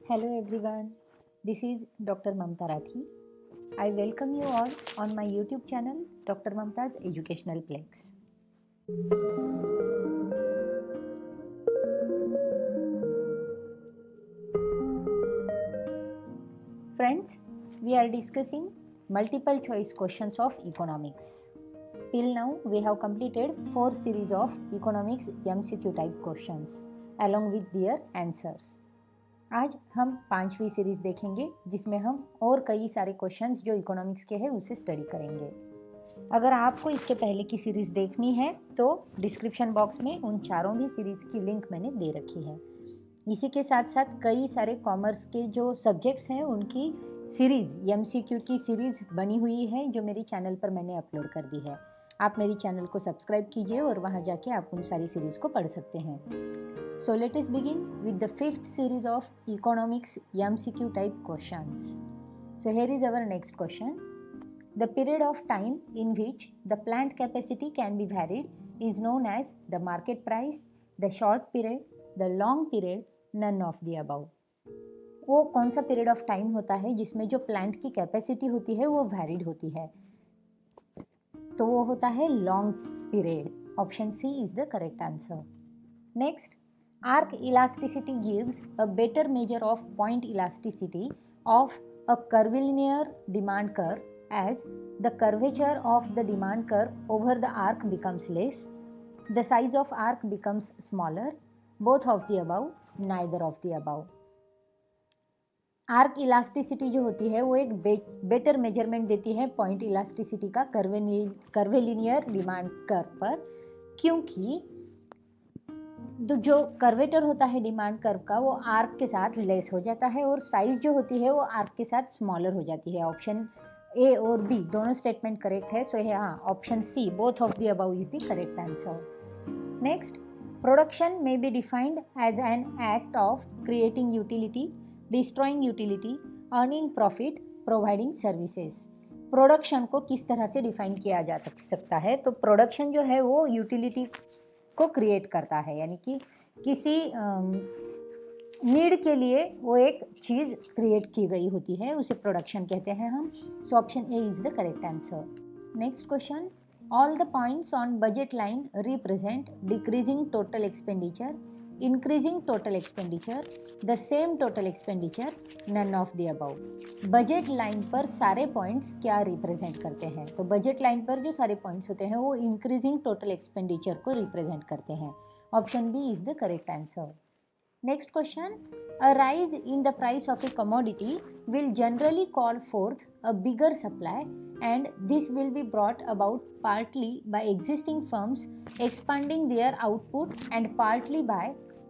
Hello everyone, this is Dr. Mamta Rathi. I welcome you all on my YouTube channel Dr. Mamta's Educational Plex. Friends, we are discussing multiple choice questions of economics. Till now, we have completed 4 series of economics MCQ type questions along with their answers. आज हम 5वीं series देखेंगे जिसमें हम और कई सारे questions जो इकोनॉमिक्स के हैं उसे स्टडी करेंगे। अगर आपको इसके पहले की सीरीज़ देखनी है तो डिस्क्रिप्शन बॉक्स में उन चारों भी सीरीज़ की लिंक मैंने दे रखी है। इसी के साथ साथ कई सारे कॉमर्स के जो सब्जेक्ट्स हैं उनकी सीरीज़ MCQ की सीरीज़ बनी हुई है जो मेरी चैनल पर मैंने अपलोड कर दी है। आप मेरी चैनल को सब्सक्राइब कीजिए और वहाँ जाके आप उन सारी सीरीज़ को पढ़ सकते हैं। So let us begin with the 5th series of economics MCQ type questions. So here is our next question. The period of time in which the plant capacity can be varied is known as the market price, the short period, the long period, none of the above. वो कौन सा period of time होता है जिसमें जो plant की capacity होती है वो वैरिड होती है? तो वो होता है long period. Option C is the correct answer. Next, arc elasticity gives a better measure of point elasticity of a curvilinear demand curve as the curvature of the demand curve over the arc becomes less, the size of arc becomes smaller, both of the above, neither of the above. Arc elasticity जो होती है वो एक better measurement देती है point elasticity का curvilinear demand curve पर, क्योंकि जो कर्वेटर होता है डिमांड कर्व का वो आर्क के साथ लेस हो जाता है और साइज जो होती है वो आर्क के साथ स्मॉलर हो जाती है। ऑप्शन ए और बी दोनों स्टेटमेंट करेक्ट है। सो हाँ, option C both of the above is the correct answer. Next, production may be defined as an act of creating utility, destroying utility, earning profit, providing services. Production को किस तरह से define किया जा सकता है? तो प्रोडक्शन जो है वो यूटिलिटी को क्रिएट करता है, यानी कि किसी नीड के लिए वो एक चीज़ क्रिएट की गई होती है, उसे प्रोडक्शन कहते हैं हम। So option A is the correct answer. Next question, all the points on budget line represent decreasing total expenditure, increasing total expenditure, the same total expenditure, none of the above. Budget line पर सारे points क्या represent करते हैं? तो budget line पर जो सारे points होते हैं वो इंक्रीजिंग टोटल एक्सपेंडिचर को रिप्रेजेंट करते हैं। Option B is the correct answer. Next question, a rise in the price of a commodity will generally call forth a bigger supply, and this will be brought about partly by existing firms expanding their output and partly by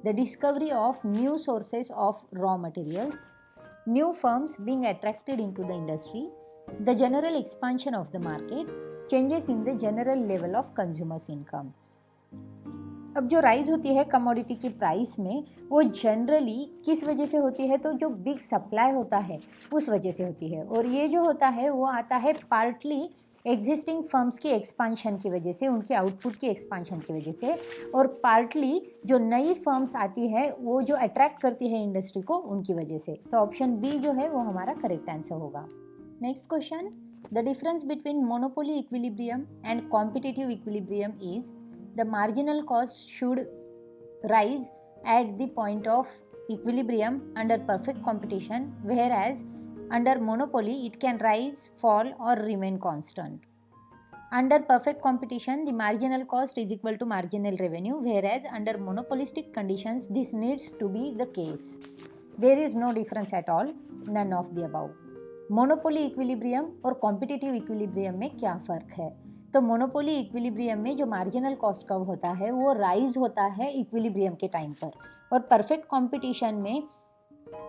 the discovery of new sources of raw materials, new firms being attracted into the industry, the general expansion of the market, changes in the general level of consumers' income. अब जो rise होती है commodity की price में वो generally किस वजह से होती है? तो जो बिग सप्लाई होता है उस वजह से होती है, और ये जो होता है वो आता है पार्टली एग्जिस्टिंग फर्म्स की एक्सपांशन की वजह से, उनके आउटपुट की एक्सपांशन की वजह से, और पार्टली जो नई फर्म्स आती है वो जो अट्रैक्ट करती है इंडस्ट्री को उनकी वजह से। तो ऑप्शन बी जो है वो हमारा करेक्ट आंसर होगा। Next question, the difference between monopoly equilibrium and competitive equilibrium is the marginal cost should rise at the point of equilibrium under perfect competition, whereas under monopoly it can rise, fall or remain constant. Under perfect competition, the marginal cost is equal to marginal revenue, whereas under monopolistic conditions this needs to be the case. There is no difference at all, none of the above. Monopoly equilibrium और competitive equilibrium में क्या फ़र्क है? तो monopoly equilibrium में जो marginal cost curve होता है वो राइज होता है इक्विलिब्रियम के टाइम पर, और परफेक्ट कंपटीशन में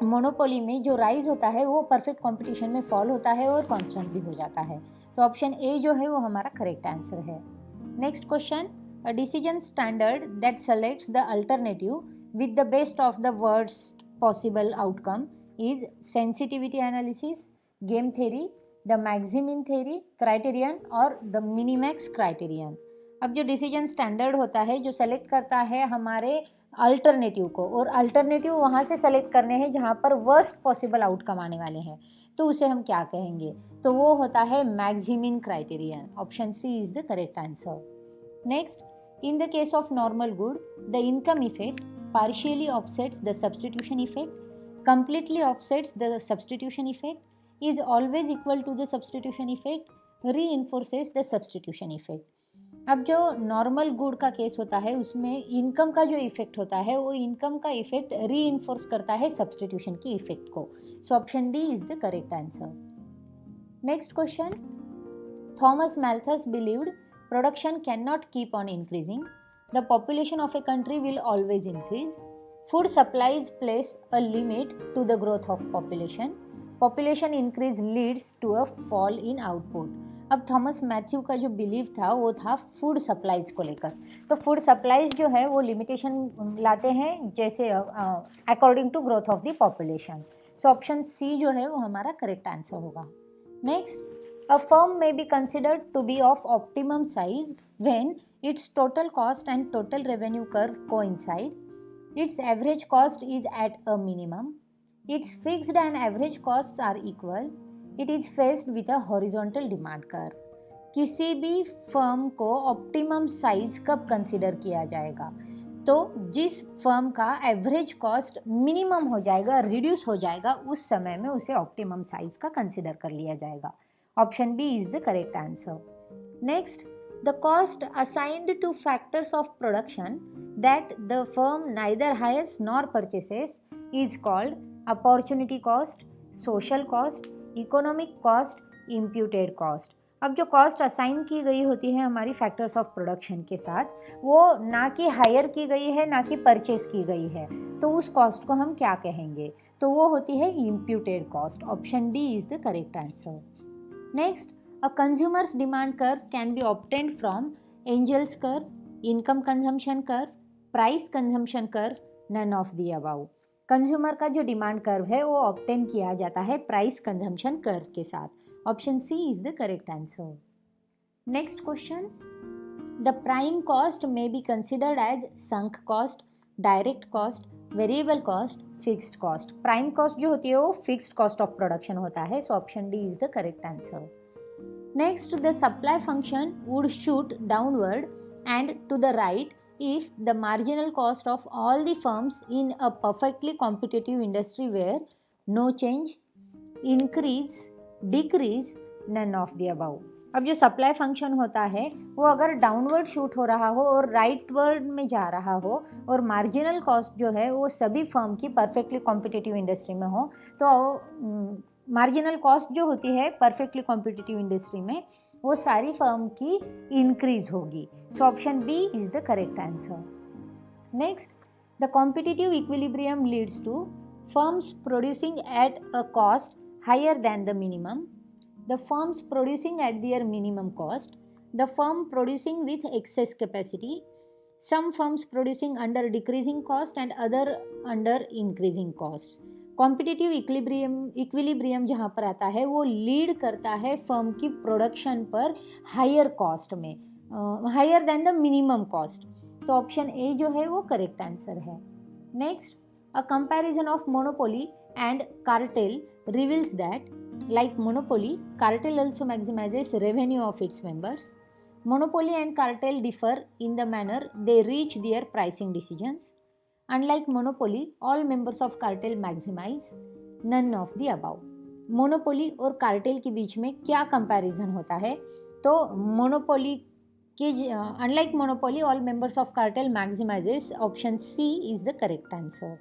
मोनोपोली में जो राइज होता है वो परफेक्ट कंपटीशन में फॉल होता है और कांस्टेंट भी हो जाता है। तो ऑप्शन ए जो है वो हमारा करेक्ट आंसर है। Next question, a decision standard that selects the alternative with the best of the worst possible outcome is sensitivity analysis, game theory, the maximin theory, criterion और द मिनीमैक्स क्राइटेरियन। अब जो decision standard होता है जो select करता है हमारे alternative को, और अल्टरनेटिव वहाँ से सेलेक्ट करने हैं जहाँ पर वर्स्ट पॉसिबल आउटकम आने वाले हैं, तो उसे हम क्या कहेंगे? तो वो होता है maximin criterion. Option C is the correct answer. Next, in the case of normal good the income effect partially offsets the substitution effect, completely offsets the substitution effect, is always equal to the substitution effect, reinforces the substitution effect। अब जो normal good का case होता है उसमें income का जो effect होता है वो इनकम का इफेक्ट रीइंफोर्स करता है सब्सटीट्यूशन की इफेक्ट को। So option D is the correct answer. Next question, Thomas Malthus believed production can not keep on increasing, the population of a country will always increase, food supplies place a limit to the growth of population increase leads to a fall in output। अब Thomas Matthew का जो believe था वो था food supplies को लेकर। तो food supplies जो है वो लिमिटेशन लाते हैं जैसे according to growth of the population. So option C जो है वो हमारा करेक्ट आंसर होगा। Next, a firm may be considered to be of optimum size when its total cost and total revenue curve coincide, its average cost is at a minimum, its fixed and average costs are equal, it is faced with a horizontal demand curve। किसी भी firm को optimum size कब consider किया जाएगा? तो जिस firm का average cost minimum हो जाएगा, रिड्यूस हो जाएगा, उस समय में उसे ऑप्टिमम साइज का कंसिडर कर लिया जाएगा। Option B is the correct answer. Next, the cost assigned to factors of production that the firm neither hires nor purchases is called opportunity cost, social cost, economic cost, imputed cost। अब जो cost assign की गई होती है हमारी factors of production के साथ, वो ना कि हायर की गई है ना कि परचेज की गई है, तो उस कॉस्ट को हम क्या कहेंगे? तो वो होती है imputed cost. Option D is the correct answer. Next, a consumer's demand curve can be obtained from Engel's curve, income consumption curve, price consumption curve, none of the above। Consumer का जो डिमांड कर्व है वो obtain किया जाता है price consumption curve के साथ। Option C is the correct answer. Next question, the prime cost may be considered as sunk cost, direct cost, variable cost, fixed cost. Prime cost जो होती है वो फिक्स्ड कॉस्ट ऑफ प्रोडक्शन होता है। So option D is the correct answer. Next, the supply function would shoot downward and to the right if the marginal cost of all the firms in a perfectly competitive industry were no change, increase, decrease, none of the above। अब जो supply function होता है वो अगर downward shoot हो रहा हो और राइटवर्ड में जा रहा हो और मार्जिनल कॉस्ट जो है वो सभी फर्म की परफेक्टली कॉम्पिटिटिव इंडस्ट्री में हो, तो मार्जिनल कॉस्ट जो होती है परफेक्टली कॉम्पिटिटिव इंडस्ट्री में वो सारी फर्म की इंक्रीज होगी। So option B is the correct answer. Next, the competitive equilibrium leads to firms producing at a cost higher than the minimum, the firms producing at their minimum cost, the firm producing with excess capacity, some firms producing under decreasing cost and other under increasing cost. Competitive equilibrium जहाँ पर आता है वो lead करता है firm की production पर higher cost में, higher than the minimum cost. तो ऑप्शन ए जो है वो करेक्ट आंसर है। Next, a comparison of monopoly and cartel reveals that like monopoly, cartel also maximizes revenue of its members. Monopoly and cartel differ in the manner they reach their pricing decisions. Unlike monopoly, all members of cartel maximize, none of the above। Monopoly और cartel के बीच में क्या comparison होता है? तो monopoly के unlike monopoly all members of cartel maximises. Option C is the correct answer.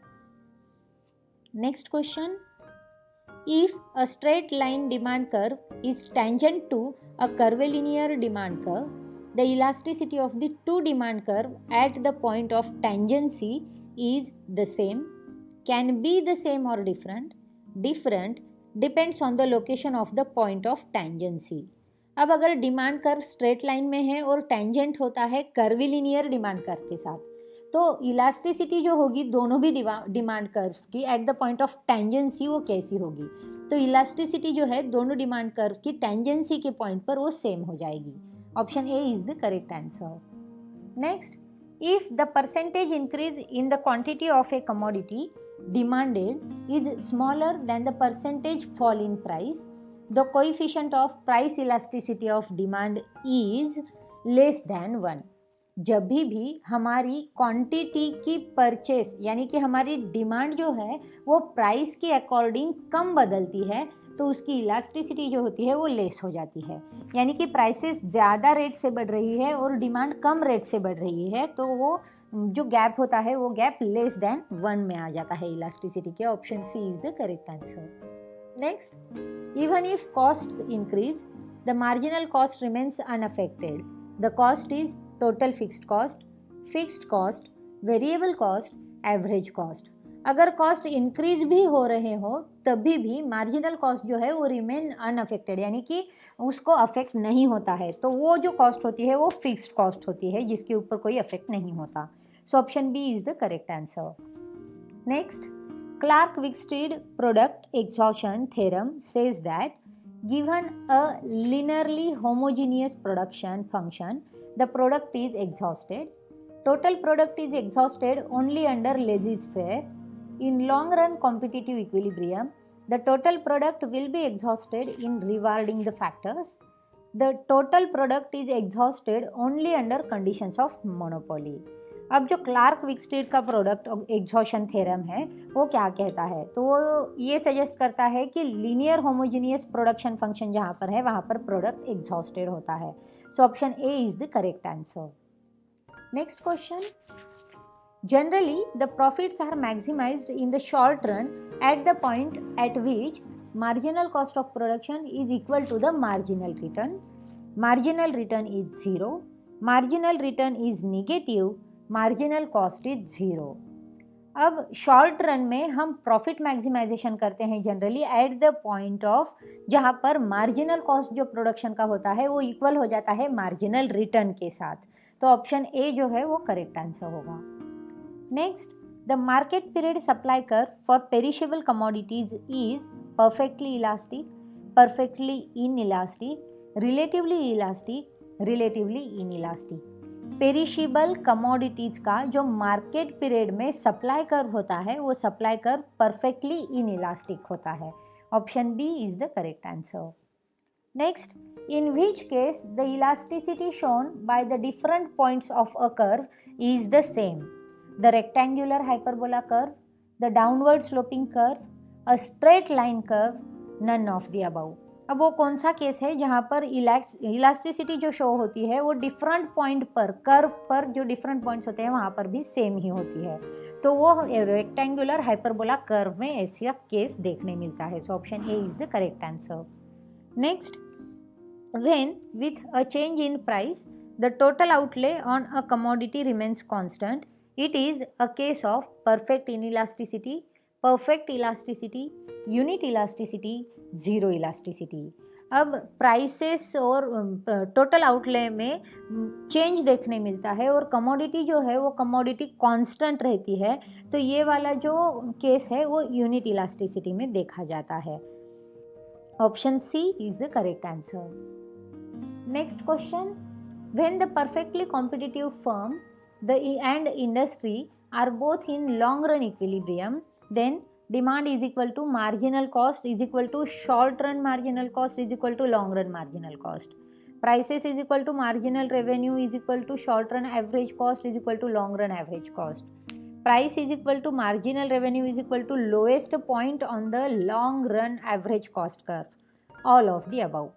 Next question, if a straight line demand curve is tangent to a curvilinear demand curve, the elasticity of the two demand curve at the point of tangency is the same, can be the same or different, different depends on the location of the point of tangency। अब अगर demand curve straight line में है और tangent होता है curvilinear demand curve के साथ, तो इलास्टिसिटी जो होगी दोनों भी डिमांड कर्व्स की eight the point of tangency वो कैसी होगी? तो इलास्टिसिटी जो है दोनों डिमांड कर्व की टेंजेंसी के पॉइंट पर वो सेम हो जाएगी। Option A is the correct answer. Next, If the percentage increase in the quantity of a commodity demanded is smaller than the percentage fall in price, the coefficient of price elasticity of demand is less than 1. जब भी हमारी quantity की purchase यानी कि हमारी demand जो है वो प्राइस के अकॉर्डिंग कम बदलती है तो उसकी इलास्टिसिटी जो होती है वो लेस हो जाती है, यानी कि प्राइसेस ज़्यादा रेट से बढ़ रही है और डिमांड कम रेट से बढ़ रही है तो वो जो गैप होता है वो गैप लेस देन 1 में आ जाता है इलास्टिसिटी के। Option C is the correct answer. Next, even if costs increase the marginal cost remains unaffected. The cost is total fixed cost, variable cost, average cost. अगर cost increase भी हो रहे हो तभी भी मार्जिनल कॉस्ट जो है वो रिमेन अनअफेक्टेड, यानी कि उसको अफेक्ट नहीं होता है, तो वो जो कॉस्ट होती है वो फिक्स्ड कॉस्ट होती है जिसके ऊपर कोई अफेक्ट नहीं होता। So option B is the correct answer. Next, Clark-Wigstad product exhaustion theorem says that given a linearly homogeneous production function, the product is exhausted. Total product is exhausted only under laissez-faire. In long run competitive equilibrium, the total product will be exhausted in rewarding the factors. The total product is exhausted only under conditions of monopoly. अब जो Clark विक्स्टेड का product exhaustion theorem है वो क्या कहता है, तो वो ये सजेस्ट करता है कि लीनियर होमोजेनियस प्रोडक्शन फंक्शन जहाँ पर है वहाँ पर प्रोडक्ट एग्जॉस्टेड होता है। So option A is the correct answer. Next question, generally the profits are maximised in the short run at the point at which marginal cost of production is equal to the marginal return. Marginal return is 0, marginal return is negative, marginal cost is 0. अब short run में हम profit maximisation करते हैं generally eight the point of जहाँ पर marginal cost जो production का होता है वो इक्वल हो जाता है मार्जिनल रिटर्न के साथ, तो ऑप्शन ए जो है वो करेक्ट आंसर होगा। Next, the market period supply curve for perishable commodities is perfectly elastic, perfectly inelastic, relatively elastic, relatively inelastic. Perishable commodities का जो मार्केट पीरियड में सप्लाई कर्व होता है वो सप्लाई कर्व परफेक्टली इनइलास्टिक होता है। Option B is the correct answer. Next, in which case the elasticity shown by the different points of a curve is the same. The rectangular hyperbola curve, the downward sloping curve, a straight line curve, none of the above. अब वो कौन सा case है जहाँ पर elasticity जो show होती है वो डिफरेंट पॉइंट पर कर्व पर जो डिफरेंट पॉइंट्स होते हैं वहाँ पर भी सेम ही होती है, तो वो रेक्टेंगुलर हाइपरबोला कर्व में ऐसा केस देखने मिलता है। So option A is the correct answer. Next, when with a change in price the total outlay on a commodity remains constant, it is a case of perfect inelasticity, perfect elasticity, unit elasticity, zero elasticity. अब prices और total outlay में change देखने मिलता है और commodity जो है वो कमोडिटी कांस्टेंट रहती है, तो ये वाला जो केस है वो यूनिट इलास्टिसिटी में देखा जाता है। Option C is the correct answer. Next question, when the perfectly competitive firm and industry are both in long run equilibrium, then demand is equal to marginal cost is equal to short run marginal cost is equal to long run marginal cost. Prices is equal to marginal revenue is equal to short run average cost is equal to long run average cost. Price is equal to marginal revenue is equal to lowest point on the long run average cost curve. All of the above.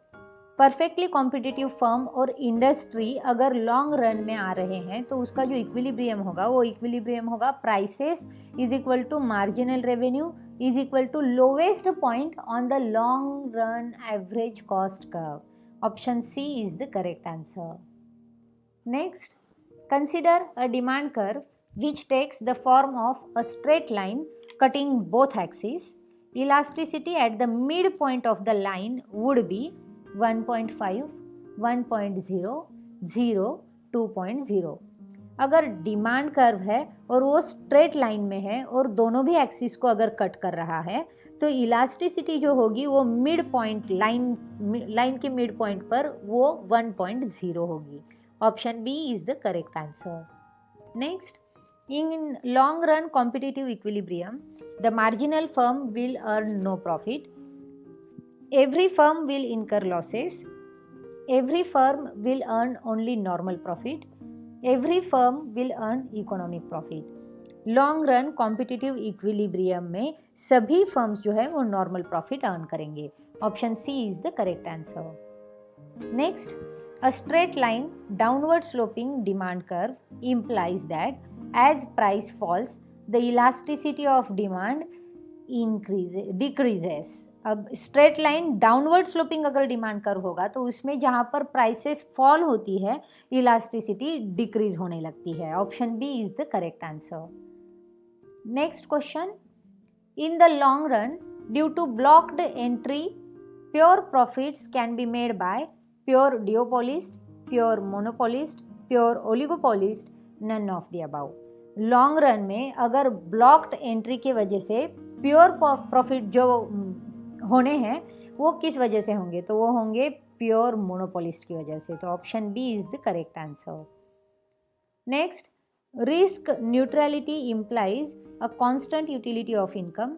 Perfectly competitive firm और industry अगर long run में आ रहे हैं तो उसका जो equilibrium होगा वो इक्विलिब्रियम होगा prices is equal to marginal revenue is equal to lowest point on the long run average cost curve. Option C is the correct answer. Next, consider a demand curve which takes the form of a straight line cutting both axes. Elasticity at the midpoint of the line would be 1.5, 1.0, 0, 2.0। अगर demand curve है और वो straight line में है और दोनों भी axis को अगर कट कर रहा है तो इलास्टिसिटी जो होगी वो मिड पॉइंट लाइन के मिड पॉइंट पर वो 1.0 होगी। Option B is the correct answer. Next, in long run competitive equilibrium, the marginal firm will earn no profit. Every firm will incur losses. Every firm will earn only normal profit. Every firm will earn economic profit. Long run competitive equilibrium में सभी firms जो है वो normal profit earn करेंगे. Option C is the correct answer. Next, a straight line downward sloping demand curve implies that as price falls the elasticity of demand decreases. अब straight line downward sloping अगर demand curve होगा तो उसमें जहाँ पर prices fall होती है elasticity decrease होने लगती है. Option B is the correct answer. Next question, in the long run due to blocked entry pure profits can be made by pure duopolist, pure monopolist, pure oligopolist, none of the above. Long run में अगर blocked entry की वजह से pure profit जो होने हैं वो किस वजह से होंगे, तो वो होंगे प्योर मोनोपोलिस्ट की वजह से. तो option B is the correct answer. Next, risk neutrality implies a constant utility of income,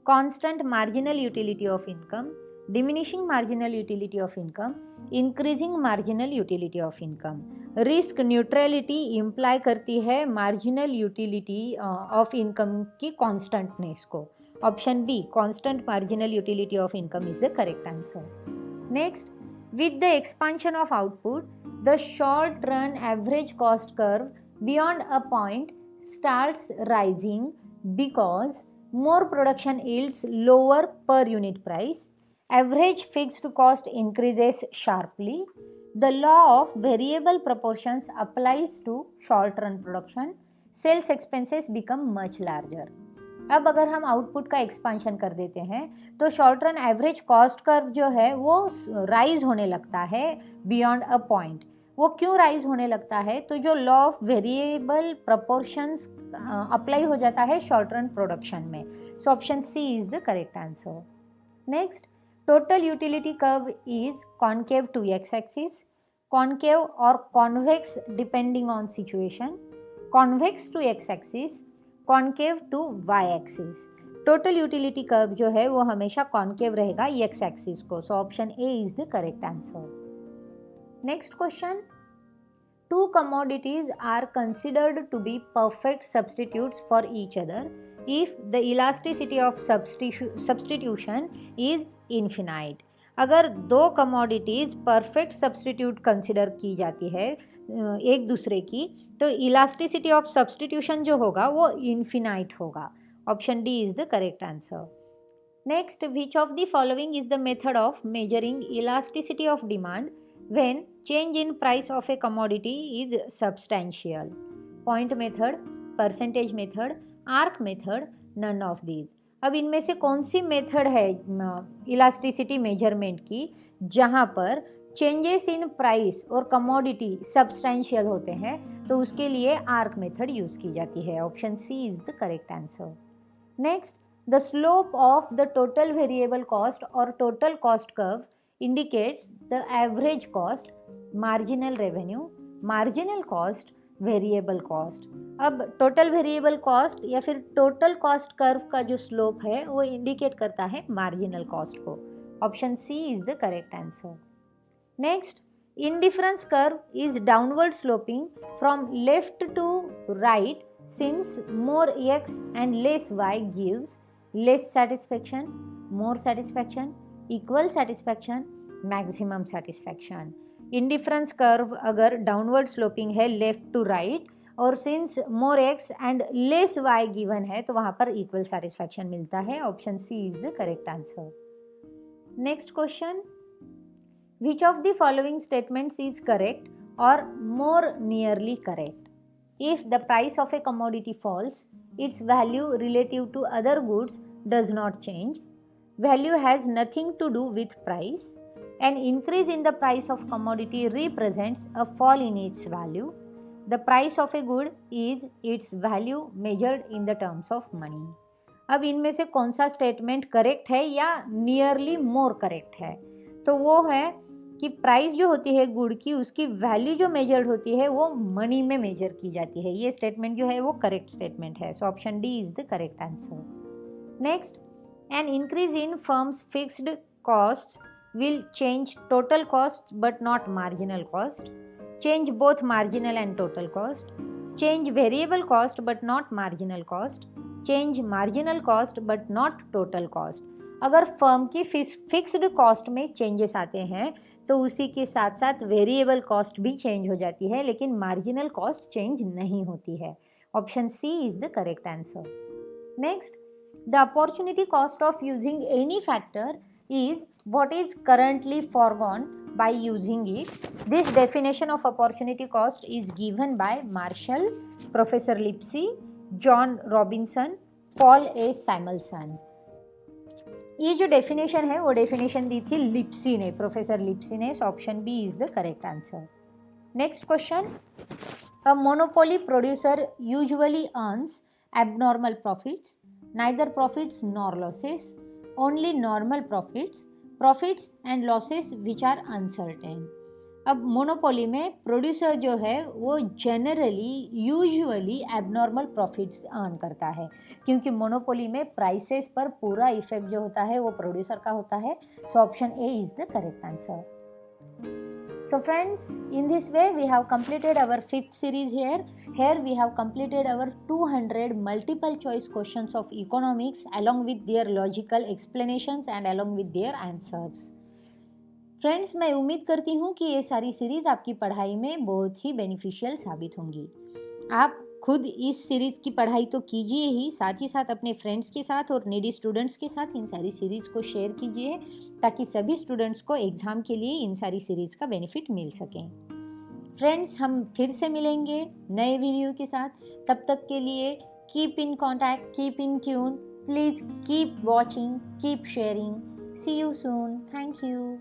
constant marginal utility of income, diminishing marginal utility of income, increasing marginal utility of income. Risk neutrality imply करती है marginal utility of income की constantness को. Option B constant marginal utility of income is the correct answer. Next, with the expansion of output the short run average cost curve beyond a point starts rising because more production yields lower per unit price. Average fixed cost increases sharply. The law of variable proportions applies to short run production. Sales expenses become much larger. अब अगर हम output का expansion कर देते हैं तो short run average cost curve जो है वो राइज होने लगता है बियॉन्ड अ पॉइंट. वो क्यों राइज होने लगता है, तो जो law of variable proportions apply हो जाता है शॉर्ट रन प्रोडक्शन में. So option C is the correct answer. Next, total utility curve is concave to X axis, concave or convex depending on situation, convex to X axis, concave to Y axis. Total utility curve जो है वो हमेशा concave रहेगा X axis को. So option A is the correct answer. Next question, two commodities are considered to be perfect substitutes for each other if the elasticity of substitution is infinite. अगर दो commodities perfect substitute consider की जाती है एक दूसरे की तो elasticity of substitution जो होगा वो infinite होगा. Option D is the correct answer. Next, which of the following is the method of measuring elasticity of demand when change in price of a commodity is substantial? Point method, percentage method, arc method, none of these. अब इनमें से कौन सी method है elasticity measurement की जहाँ पर changes in price और commodity substantial होते हैं, तो उसके लिए आर्क मेथड यूज की जाती है. Option C is the correct answer. Next, the slope of the total variable cost or total cost curve indicates the average cost, marginal revenue, marginal cost, variable cost. अब total variable cost या फिर total cost curve का जो slope है वो indicate करता है marginal cost को. Option C is the correct answer. Next, indifference curve is downward sloping from left to right since more X and less Y gives less satisfaction, more satisfaction, equal satisfaction, maximum satisfaction. Indifference curve अगर downward sloping है left to right और since more X and less Y given है तो वहाँ पर equal satisfaction मिलता है. Option C is the correct answer. Next question, which of the following statements is correct or more nearly correct? If the price of a commodity falls its value relative to other goods does not change. Value has nothing to do with price. An increase in the price of commodity represents a fall in its value. The price of a good is its value measured in the terms of money. अब इनमें से कौन सा statement correct है या nearly more correct है? तो वो है कि प्राइस जो होती है गुड की, उसकी वैल्यू जो मेजर्ड होती है वो मनी में मेजर की जाती है। ये स्टेटमेंट जो है वो करेक्ट स्टेटमेंट है। So option D is the correct answer. Next, an increase in firms fixed cost will change total cost but not marginal cost, change both marginal and total cost, change variable cost but not marginal cost, change marginal cost but not total cost। अगर firm की fixed cost में changes आते हैं तो उसी के साथ साथ वेरिएबल कॉस्ट भी चेंज हो जाती है, लेकिन मार्जिनल कॉस्ट चेंज नहीं होती है। Option C is the correct answer. Next, the opportunity cost of using any factor is what is currently foregone by using it. This definition of opportunity cost is given by Marshall, Professor Lipsey, John Robinson, Paul A. Samuelson। ये जो definition है वो definition दी थी लिप्सी ने, professor Lipsey ने। Option B is the correct answer. Next question, a monopoly producer usually earns abnormal profits, neither profits nor losses, only normal profits and losses which are uncertain। अब monopoly में producer जो है वो generally usually abnormal profits earn करता है, क्योंकि monopoly में prices पर पूरा इफेक्ट जो होता है वो प्रोड्यूसर का होता है। So option A is the correct answer. So friends, in this way we have completed our 5th series here. Here we have completed our 200 multiple choice questions of economics along with their logical explanations and along with their answers. Friends, मैं उम्मीद करती हूँ कि ये सारी series आपकी पढ़ाई में बहुत ही बेनिफिशियल साबित होंगी। आप खुद इस सीरीज़ की पढ़ाई तो कीजिए ही, साथ ही साथ अपने फ्रेंड्स के साथ और नीडी स्टूडेंट्स के साथ इन सारी सीरीज़ को शेयर कीजिए, ताकि सभी स्टूडेंट्स को एग्ज़ाम के लिए इन सारी सीरीज़ का बेनिफिट मिल सके। फ्रेंड्स, हम फिर से मिलेंगे नए वीडियो के साथ। तब तक के लिए keep in contact, keep in tune, please keep watching, keep sharing. See you soon. Thank you.